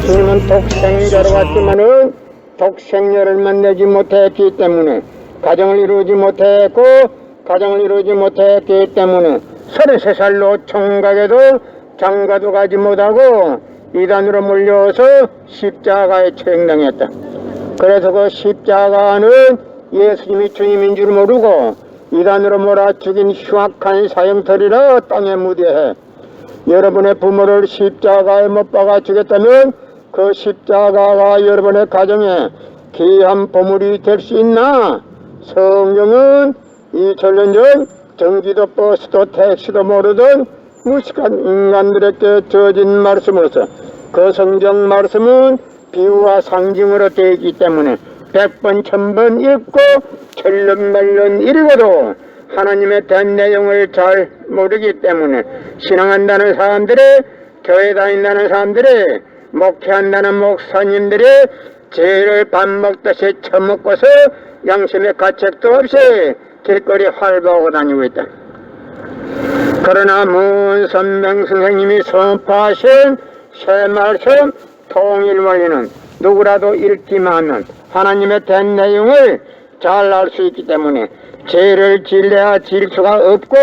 예수님은 독생자로 왔지만은 독생녀를 만나지 못했기 때문에 가정을 이루지 못했고 가정을 이루지 못했기 때문에 33살로 총각에도 장가도 가지 못하고 이단으로 몰려서 십자가에 처형당했다. 그래서 그 십자가는 예수님이 주님인 줄 모르고 이단으로 몰아 죽인 흉악한 사형터리라 땅에 무대해 여러분의 부모를 십자가에 못 박아 죽였다면 그 십자가가 여러분의 가정에 귀한 보물이 될 수 있나? 성경은 2000년 전 전기도 버스도 택시도 모르던 무식한 인간들에게 주어진 말씀으로서 그 성경 말씀은 비유와 상징으로 되어 있기 때문에 100번 1000번 읽고 천년만년 읽어도 하나님의 대한 내용을 잘 모르기 때문에 신앙한다는 사람들이 교회 다닌다는 사람들이 목회한다는 목사님들이 죄를 밥 먹듯이 처먹고서 양심의 가책도 없이 길거리 활보하고 다니고 있다. 그러나 문선명 선생님이 선포하신 새 말씀 통일원리는 누구라도 읽기만 하면 하나님의 된 내용을 잘 알 수 있기 때문에 죄를 질려야 질 수가 없고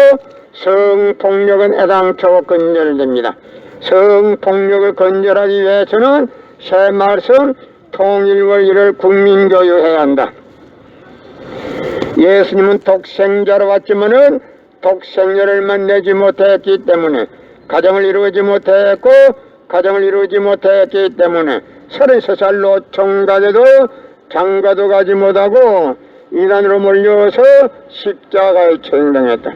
성폭력은 애당초 건절됩니다. 성폭력을 건절하기 위해서는 새 말씀 통일원리를 국민교육해야 한다. 예수님은 독생자로 왔지만은 독생녀를 만나지 못했기 때문에 가정을 이루지 못했고 가정을 이루지 못했기 때문에 33살로 총각에도 장가도 가지 못하고 이단으로 몰려서 십자가에 처형당했다.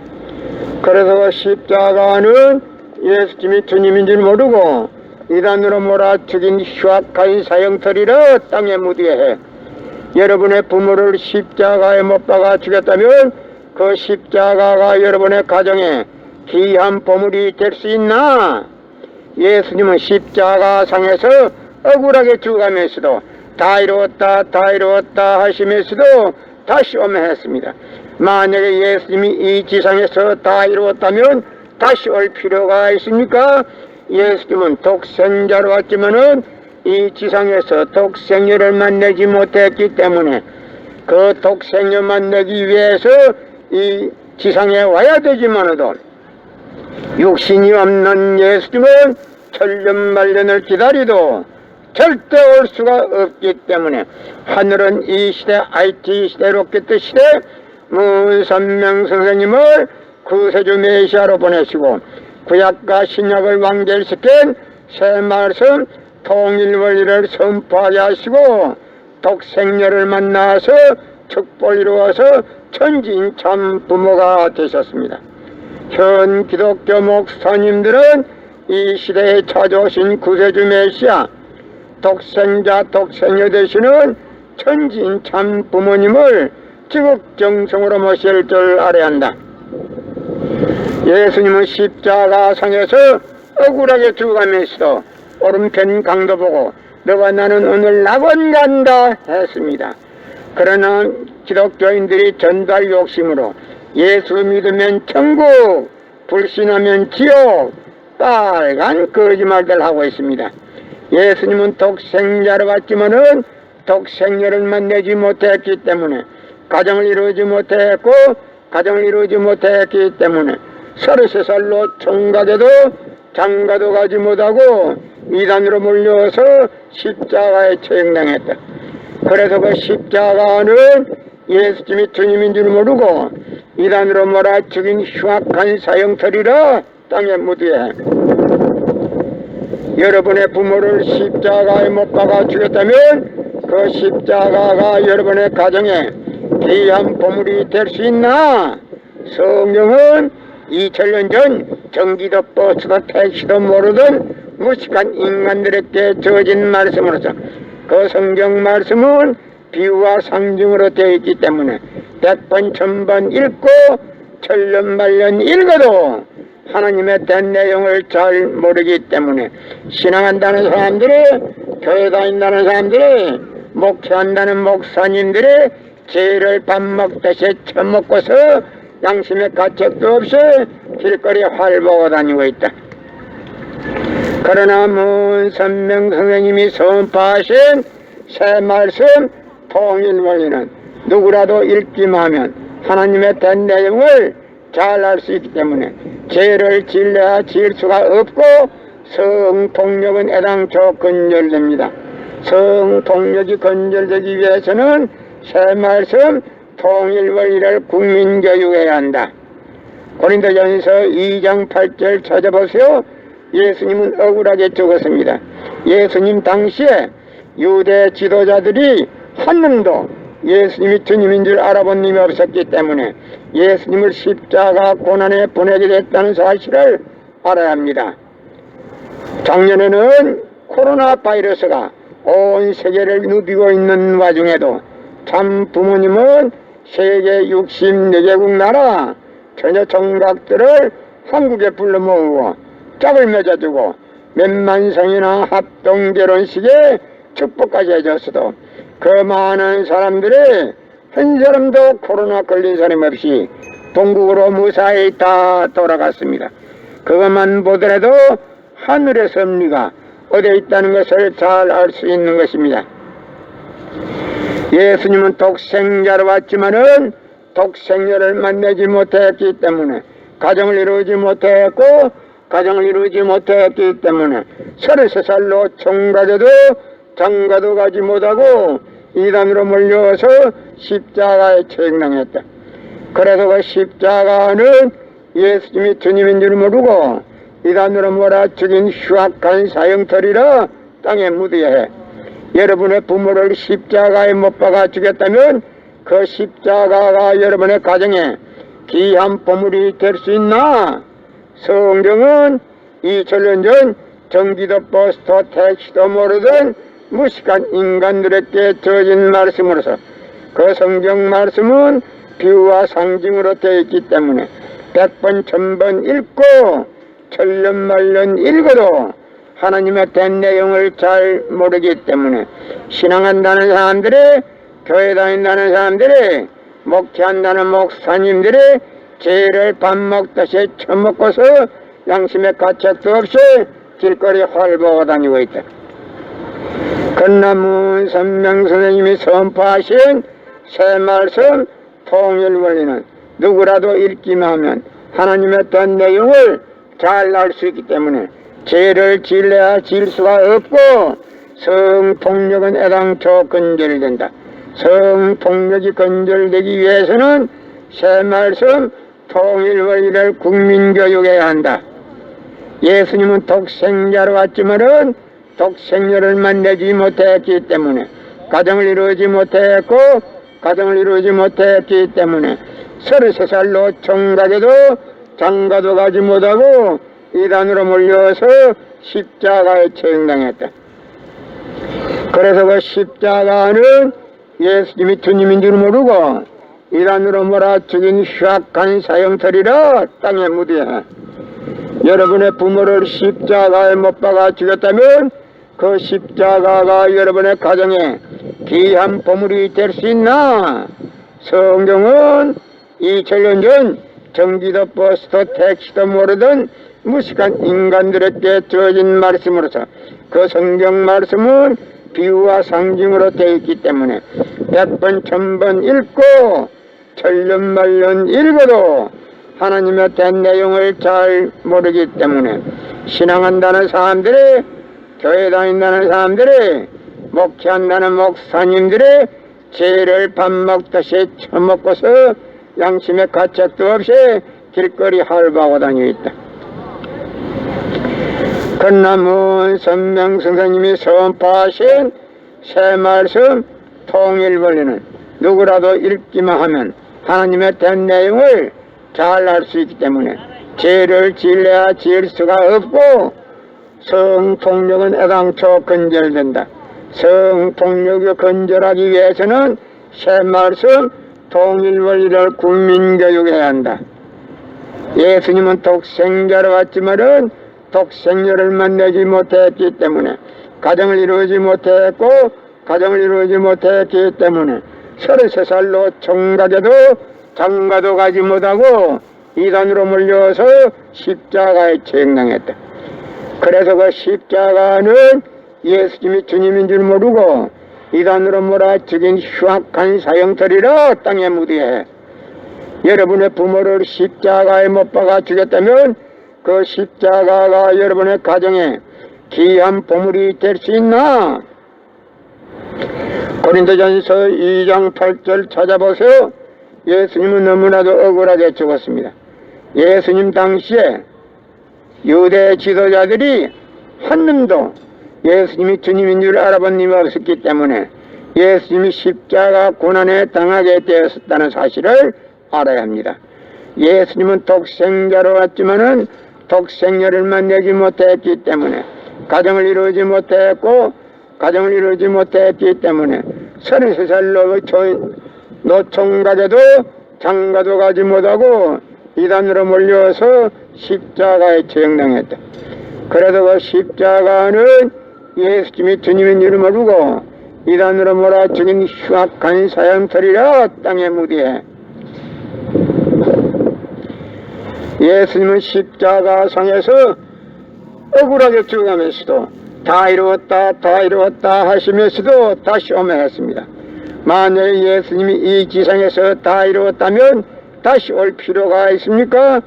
그래서 그 십자가는 예수님이 주님인 줄 모르고 이단으로 몰아 죽인 흉악한 사형터리라 땅에 묻게 해 여러분의 부모를 십자가에 못 박아 죽였다면 그 십자가가 여러분의 가정에 귀한 보물이 될 수 있나? 예수님은 십자가상에서 억울하게 죽어가면서도 다 이루었다 다 이루었다 하시면서도 다시 오면 했습니다. 만약에 예수님이 이 지상에서 다 이루었다면 다시 올 필요가 있습니까? 예수님은 독생자로 왔지만은 이 지상에서 독생녀를 만나지 못했기 때문에 그 독생녀 만나기 위해서 이 지상에 와야 되지만도 육신이 없는 예수님은 천년만년을 기다리도 절대 올 수가 없기 때문에 하늘은 이 시대 IT 시대 로켓 시대 문선명 선생님을 구세주 메시아로 보내시고 구약과 신약을 완결시킨 새 말씀 통일원리를 선포하게 하시고 독생녀를 만나서 축복을 이루어서 천지인 참 부모가 되셨습니다. 현 기독교 목사님들은 이 시대에 찾아오신 구세주 메시아 독생자 독생녀 되시는 천지인 참 부모님을 지극정성으로 모실 줄 알아야 한다. 예수님은 십자가상에서 억울하게 죽어가면서 오른편 강도 보고 너와 나는 오늘 낙원 간다 했습니다. 그러나 기독교인들이 전달 욕심으로 예수 믿으면 천국, 불신하면 지옥, 빨간 거짓말들 하고 있습니다. 예수님은 독생자로 왔지만은 독생녀를 만나지 못했기 때문에 가정을 이루지 못했고 가정을 이루지 못했기 때문에 33살로 총각에도 장가도 가지 못하고 이단으로 몰려서 십자가에 처형당했다. 그래서 그 십자가는 예수님이 주님인 줄 모르고 이단으로 몰아 죽인 흉악한 사형터리라 땅에 묻게 여러분의 부모를 십자가에 못 박아 죽였다면 그 십자가가 여러분의 가정에 귀한 보물이 될 수 있나? 성경은 2000년 전 전기도 버스도 택시도 모르던 무식한 인간들에게 주어진 말씀으로서 그 성경 말씀은 비유와 상징으로 되어 있기 때문에 100번 1000번 읽고 천년만년 읽어도 하나님의 된 내용을 잘 모르기 때문에 신앙한다는 사람들이 교회 다닌다는 사람들이 목회한다는 목사님들이 죄를 밥 먹듯이 처먹고서 양심의 가책도 없이 길거리에 활보하고 다니고 있다. 그러나 문선명 선생님이 선포하신 새 말씀 통일 원리는 누구라도 읽기만 하면 하나님의 된 내용을 잘 알 수 있기 때문에 죄를 질려야 질 수가 없고 성폭력은 애당초 건절됩니다. 성폭력이 건절되기 위해서는 새 말씀 통일 원리를 국민교육해야 한다. 고린도전서 2장 8절 찾아보세요. 예수님은 억울하게 죽었습니다. 예수님 당시에 유대 지도자들이 한 놈도 예수님이 주님인 줄 알아본 놈이 없었기 때문에 예수님을 십자가 고난에 보내게 됐다는 사실을 알아야 합니다. 작년에는 코로나 바이러스가 온 세계를 누비고 있는 와중에도 참 부모님은 세계 64개국 나라 처녀 총각들을 한국에 불러 모으고 짝을 맺어주고 몇만 성이나 합동 결혼식에 축복까지 해줬어도 그 많은 사람들이 한 사람도 코로나 걸린 사람 없이 동국으로 무사히 다 돌아갔습니다. 그것만 보더라도 하늘의 섭리가 어디에 있다는 것을 잘 알 수 있는 것입니다. 예수님은 독생자로 왔지만은 독생자를 만나지 못했기 때문에 가정을 이루지 못했고 가정을 이루지 못했기 때문에 33살로 총가져도 장가도 가지 못하고 이단으로 몰려서 십자가에 처형당했다. 그래서 그 십자가는 예수님이 주님인 줄 모르고 이단으로 몰아 죽인 흉악한 사형터리라 땅에 묻어야 해. 여러분의 부모를 십자가에 못 박아 죽였다면 그 십자가가 여러분의 가정에 귀한 보물이 될 수 있나? 성경은 2000년 전 전기도 버스도 택시도 모르던 무식한 인간들에게 주어진 말씀으로서 그 성경 말씀은 비유와 상징으로 되어 있기 때문에 100번 1000번 읽고 천년만년 읽어도 하나님의 된 내용을 잘 모르기 때문에 신앙한다는 사람들이 교회 다닌다는 사람들이 목회한다는 목사님들이 죄를 밥 먹듯이 처먹고서 양심의 가책도 없이 길거리 활보고 다니고 있다. 그러나 문선명 선생님이 선포하신 새 말씀 통일 원리는 누구라도 읽기만 하면 하나님의 된 내용을 잘 알 수 있기 때문에 죄를 질려야 질 수가 없고 성폭력은 애당초 건절된다. 성폭력이 건절되기 위해서는 새 말씀 통일 원리를 국민교육해야 한다. 예수님은 독생자로 왔지만은 독생녀를 만나지 못했기 때문에 가정을 이루지 못했고 가정을 이루지 못했기 때문에 33살로 총가져도 장가도 가지 못하고 이단으로 몰려서 십자가에 처형당했다. 그래서 그 십자가는 예수님이 주님인 줄 모르고 이단으로 몰아 죽인 흉악한 사형터리라 땅에 묻어야. 여러분의 부모를 십자가에 못 박아 죽였다면 그 십자가가 여러분의 가정에 귀한 보물이 될 수 있나? 성경은 2000년 전 전기도 버스도 택시도 모르던 무식한 인간들에게 주어진 말씀으로서 그 성경 말씀은 비유와 상징으로 되어 있기 때문에 100번 1000번 읽고 천년만년 읽어도 하나님의 된 내용을 잘 모르기 때문에 신앙한다는 사람들이 교회 다닌다는 사람들이 목회한다는 목사님들이 죄를 밥 먹듯이 처먹고서 양심의 가책도 없이 길거리 활보하고 다니고 있다. 그러나 문선명 선생님이 선포하신 새 말씀 통일 원리는 누구라도 읽기만 하면 하나님의 된 내용을 잘 알 수 있기 때문에 죄를 질려야 질 수가 없고 성폭력은 애당초 건절된다. 성폭력이 건절하기 위해서는 새 말씀 통일 원리를 국민교육해야 한다. 예수님은 독생자로 왔지만은 독생녀를 만나지 못했기 때문에 가정을 이루지 못했고 가정을 이루지 못했기 때문에 33살로 총가져도 장가도 가지 못하고 이단으로 몰려서 십자가에 처형당했다. 그래서 그 십자가는 예수님이 주님인 줄 모르고 이단으로 몰아죽인 흉악한 사형터리라 땅에 묻게. 여러분의 부모를 십자가에 못 박아 죽였다면 그 십자가가 여러분의 가정에 귀한 보물이 될 수 있나? 고린도전서 2장 8절 찾아보세요. 예수님은 너무나도 억울하게 죽었습니다. 예수님 당시에 유대 지도자들이 한 놈도 예수님이 주님인 줄 알아본 님이 없었기 때문에 예수님이 십자가 고난에 당하게 되었다는 사실을 알아야 합니다. 예수님은 독생자로 왔지만은 독생녀를만 내지 못했기 때문에 가정을 이루지 못했고 가정을 이루지 못했기 때문에 33살 노총각에도 장가도 가지 못하고 이단으로 몰려서 십자가에 처형당했다. 그래서 그 십자가는 예수님이 주님인 줄 모르고 이단으로 몰아 죽인 흉악한 사형터리라 땅에 묻게. 예수님은 십자가상에서 억울하게 죽어가면서도 다 이루었다 다 이루었다 하시면서도 다시 오매했습니다. 만약에 예수님이 이 지상에서 다 이루었다면 다시 올 필요가 있습니까?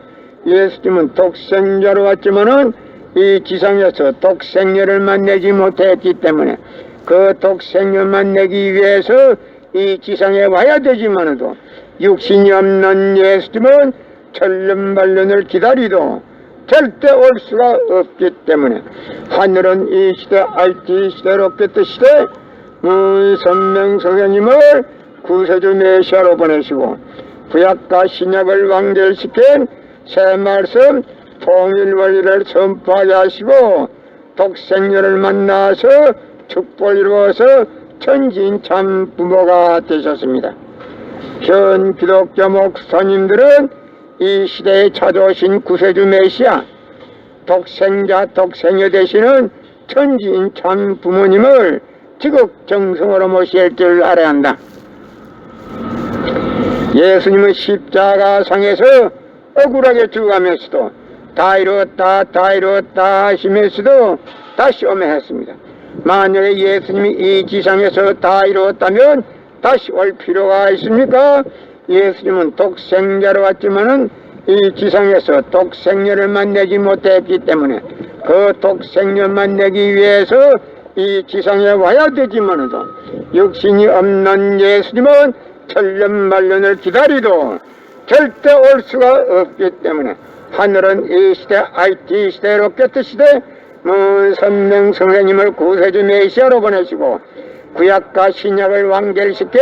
예수님은 독생자로 왔지만은 이 지상에서 독생녀를 만나지 못했기 때문에 그 독생녀만 내기 위해서 이 지상에 와야 되지만도 육신이 없는 예수님은 천년만년을 기다리도 절대 올 수가 없기 때문에 하늘은 이 시대 IT 시대 로켓 시대 문선명 선생님을 구세주 메시아로 보내시고 구약과 신약을 완결시킨 새 말씀 통일 원리를 선포하게 하시고 독생녀를 만나서 축복을 이루어서 천지인 참 부모가 되셨습니다. 현 기독교 목사님들은 이 시대에 찾아오신 구세주 메시아 독생자 독생녀 되시는 천지인 참 부모님을 지극정성으로 모실 줄 알아야 한다. 예수님은 십자가상에서 억울하게 죽어가면서도 다 이루었다 다 이루었다 하시면서도 다시 오매했습니다. 만약에 예수님이 이 지상에서 다 이루었다면 다시 올 필요가 있습니까? 예수님은 독생자로 왔지만은 이 지상에서 독생녀를 만나지 못했기 때문에 그 독생녀 만나기 위해서 이 지상에 와야 되지만도 육신이 없는 예수님은 천년만년을 기다리도 절대 올 수가 없기 때문에 하늘은 이 시대 IT 시대 로켓 시대 문선명 선생님을 구세주 메시아로 보내시고 구약과 신약을 완결시킨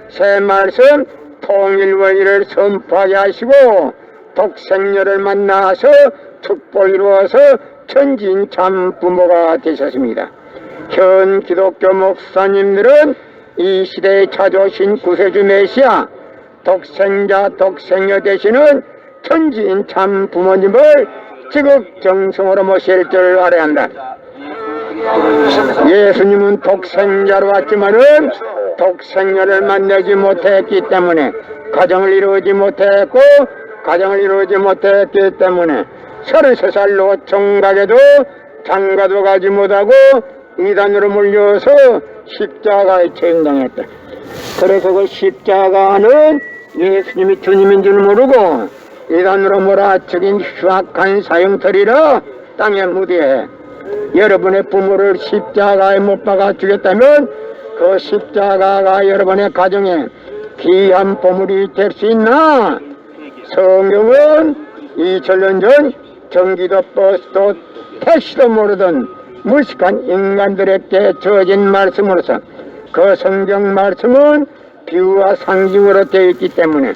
새 말씀 통일 원리를 선포하게 하시고 독생녀를 만나서 축복 이루어서 천진 참 부모가 되셨습니다. 현 기독교 목사님들은 이 시대에 찾아오신 구세주 메시아 독생자 독생녀 되시는 천지인 참 부모님을 지극정성으로 모실 줄 알아야 한다. 예수님은 독생자로 왔지만은 독생녀를 만나지 못했기 때문에 가정을 이루지 못했고 가정을 이루지 못했기 때문에 33살 노총각에도 장가도 가지 못하고 이단으로 몰려서 십자가에 처형당했다. 그래서 그 십자가는 예수님이 주님인 줄 모르고 이단으로 몰아쳐긴 흉악한 사형터리라 땅에 묻게. 여러분의 부모를 십자가에 못 박아 죽였다면 그 십자가가 여러분의 가정에 귀한 보물이 될 수 있나? 성경은 2000년 전 전기도 버스도 택시도 모르던 무식한 인간들에게 주어진 말씀으로서 그 성경 말씀은 비유와 상징으로 되어 있기 때문에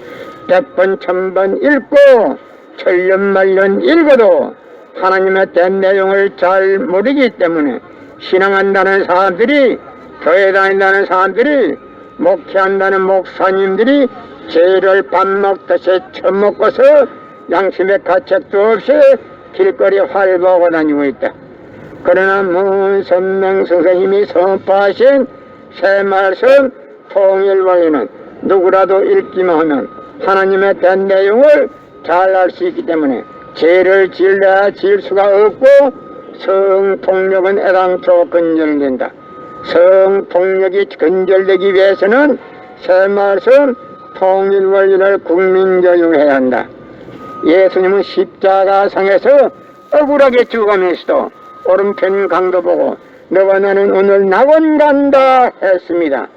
100번 1000번 읽고 천년만년 읽어도 하나님의 된 내용을 잘 모르기 때문에 신앙한다는 사람들이 교회 다닌다는 사람들이 목회한다는 목사님들이 죄를 밥 먹듯이 처먹고서 양심의 가책도 없이 길거리 활보하고 다니고 있다. 그러나 문선명 선생님이 선포하신 새 말씀 통일 원리는 누구라도 읽기만 하면 하나님의 된 내용을 잘 알 수 있기 때문에 죄를 지을 수가 없고 성폭력은 애당초 근절된다. 성폭력이 근절되기 위해서는 새말씀 통일원리를 국민교육해야 한다. 예수님은 십자가상에서 억울하게 죽어가면서도 오른편 강도 보고 너와 나는 오늘 낙원 간다 했습니다.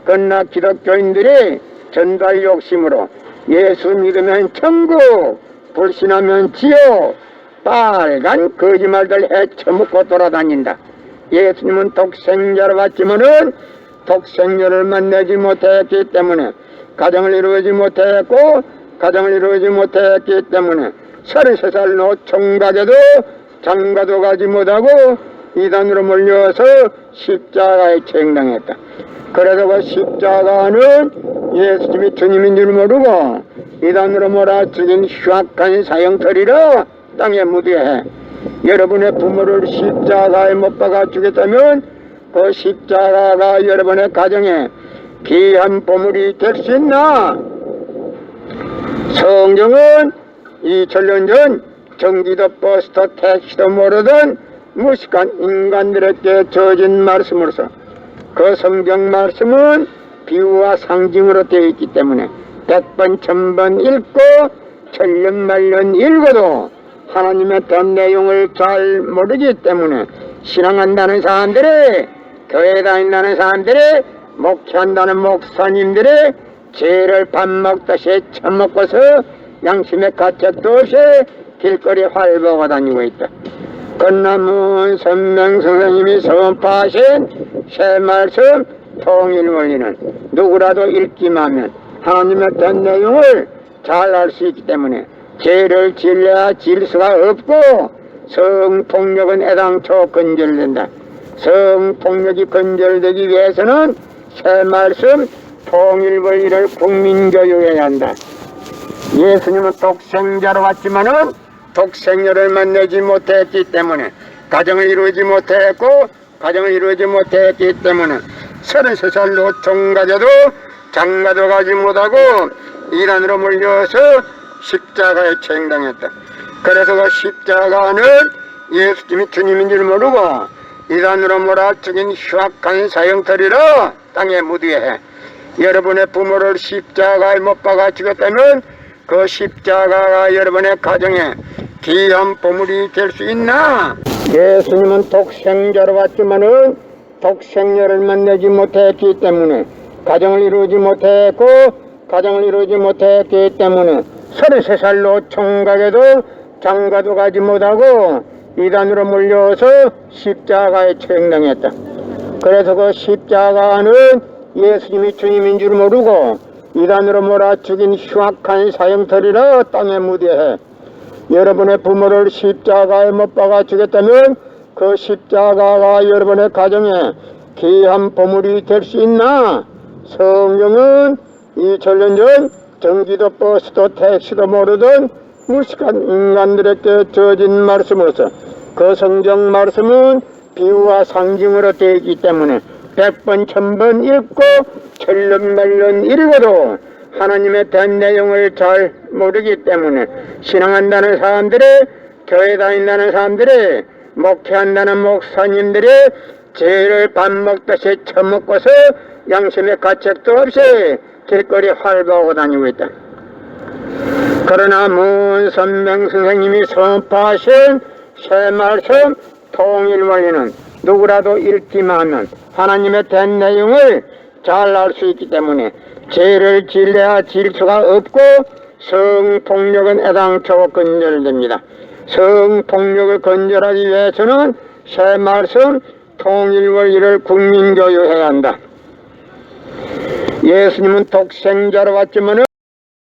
그러나 기독교인들이 전달 욕심으로 예수 믿으면 천국, 불신하면 지옥, 빨간 거짓말들 헤쳐먹고 돌아다닌다. 예수님은 독생자로 왔지만은 독생자를 만나지 못했기 때문에 가정을 이루지 못했고 가정을 이루지 못했기 때문에 33살 노총각에도 장가도 가지 못하고 이단으로 몰려서 십자가에 책당했다. 그래서 그 십자가는 예수님이 주님인 줄 모르고 이단으로 몰아죽인 흉악한 사형터리로 땅에 묻게. 여러분의 부모를 십자가에 못 박아 주겠다면 그 십자가가 여러분의 가정에 귀한 보물이 될 수 있나? 성경은 2000년 전 경기도 버스도 택시도 모르던 무식한 인간들에게 주어진 말씀으로서 그 성경 말씀은 비유와 상징으로 되어 있기 때문에 100번 1000번 읽고 천년만년 읽어도 하나님의 된 내용을 잘 모르기 때문에 신앙한다는 사람들이, 교회 다닌다는 사람들이, 목회한다는 목사님들이 죄를 밥 먹듯이 처먹고서 양심의 가책도 없이 길거리 활보고 다니고 있다. 건남문 선명 선생님이 선포하신 새 말씀 통일원리는 누구라도 읽기만 하면 하나님의 된 내용을 잘 알 수 있기 때문에 죄를 질려야 질 수가 없고 성폭력은 애당초 근절된다. 성폭력이 근절되기 위해서는 새 말씀 통일원리를 국민교육해야 한다. 예수님은 독생자로 왔지만은 독생녀를 만나지 못했기 때문에 가정을 이루지 못했고 가정을 이루지 못했기 때문에 33살 노총각에도 장가도 가지 못하고 이단으로 몰려서 십자가에 책당했다. 그래서 그 십자가는 예수님이 주님인 줄 모르고 이단으로 몰아죽인 흉악한 사형터리로 땅에 묻게 해. 여러분의 부모를 십자가에 못 박아 죽였다면 그 십자가가 여러분의 가정에 귀한 보물이 될 수 있나? 예수님은 독생자로 왔지만은 독생녀를 만나지 못했기 때문에 가정을 이루지 못했고 가정을 이루지 못했기 때문에 33살 노총각에도 장가도 가지 못하고 이단으로 몰려서 십자가에 책당했다. 그래서 그 십자가는 예수님이 주님인 줄 모르고 이단으로 몰아죽인 흉악한 사형터리로 땅에 묻게. 여러분의 부모를 십자가에 못 박아 주겠다면 그 십자가가 여러분의 가정에 귀한 보물이 될 수 있나? 성경은 2000년 전 전기도 버스도 택시도 모르던 무식한 인간들에게 주어진 말씀으로서 그 성경 말씀은 비유와 상징으로 되어 있기 때문에 100번 1000번 읽고 천년만년 읽어도 하나님의 된 내용을 잘 모르기 때문에 신앙한다는 사람들이, 교회 다닌다는 사람들이, 목회한다는 목사님들이 죄를 밥 먹듯이 처먹고서 양심의 가책도 없이 길거리 활보하고 다니고 있다. 그러나 문선명 선생님이 선포하신 새 말씀 통일원리는 누구라도 읽기만 하면 하나님의 된 내용을 잘 알 수 있기 때문에 죄를 질려야 질 수가 없고 성폭력은 애당초 근절됩니다. 성폭력을 근절하기 위해서는 새 말씀 통일원리를 국민교육해야 한다. 예수님은 독생자로 왔지만은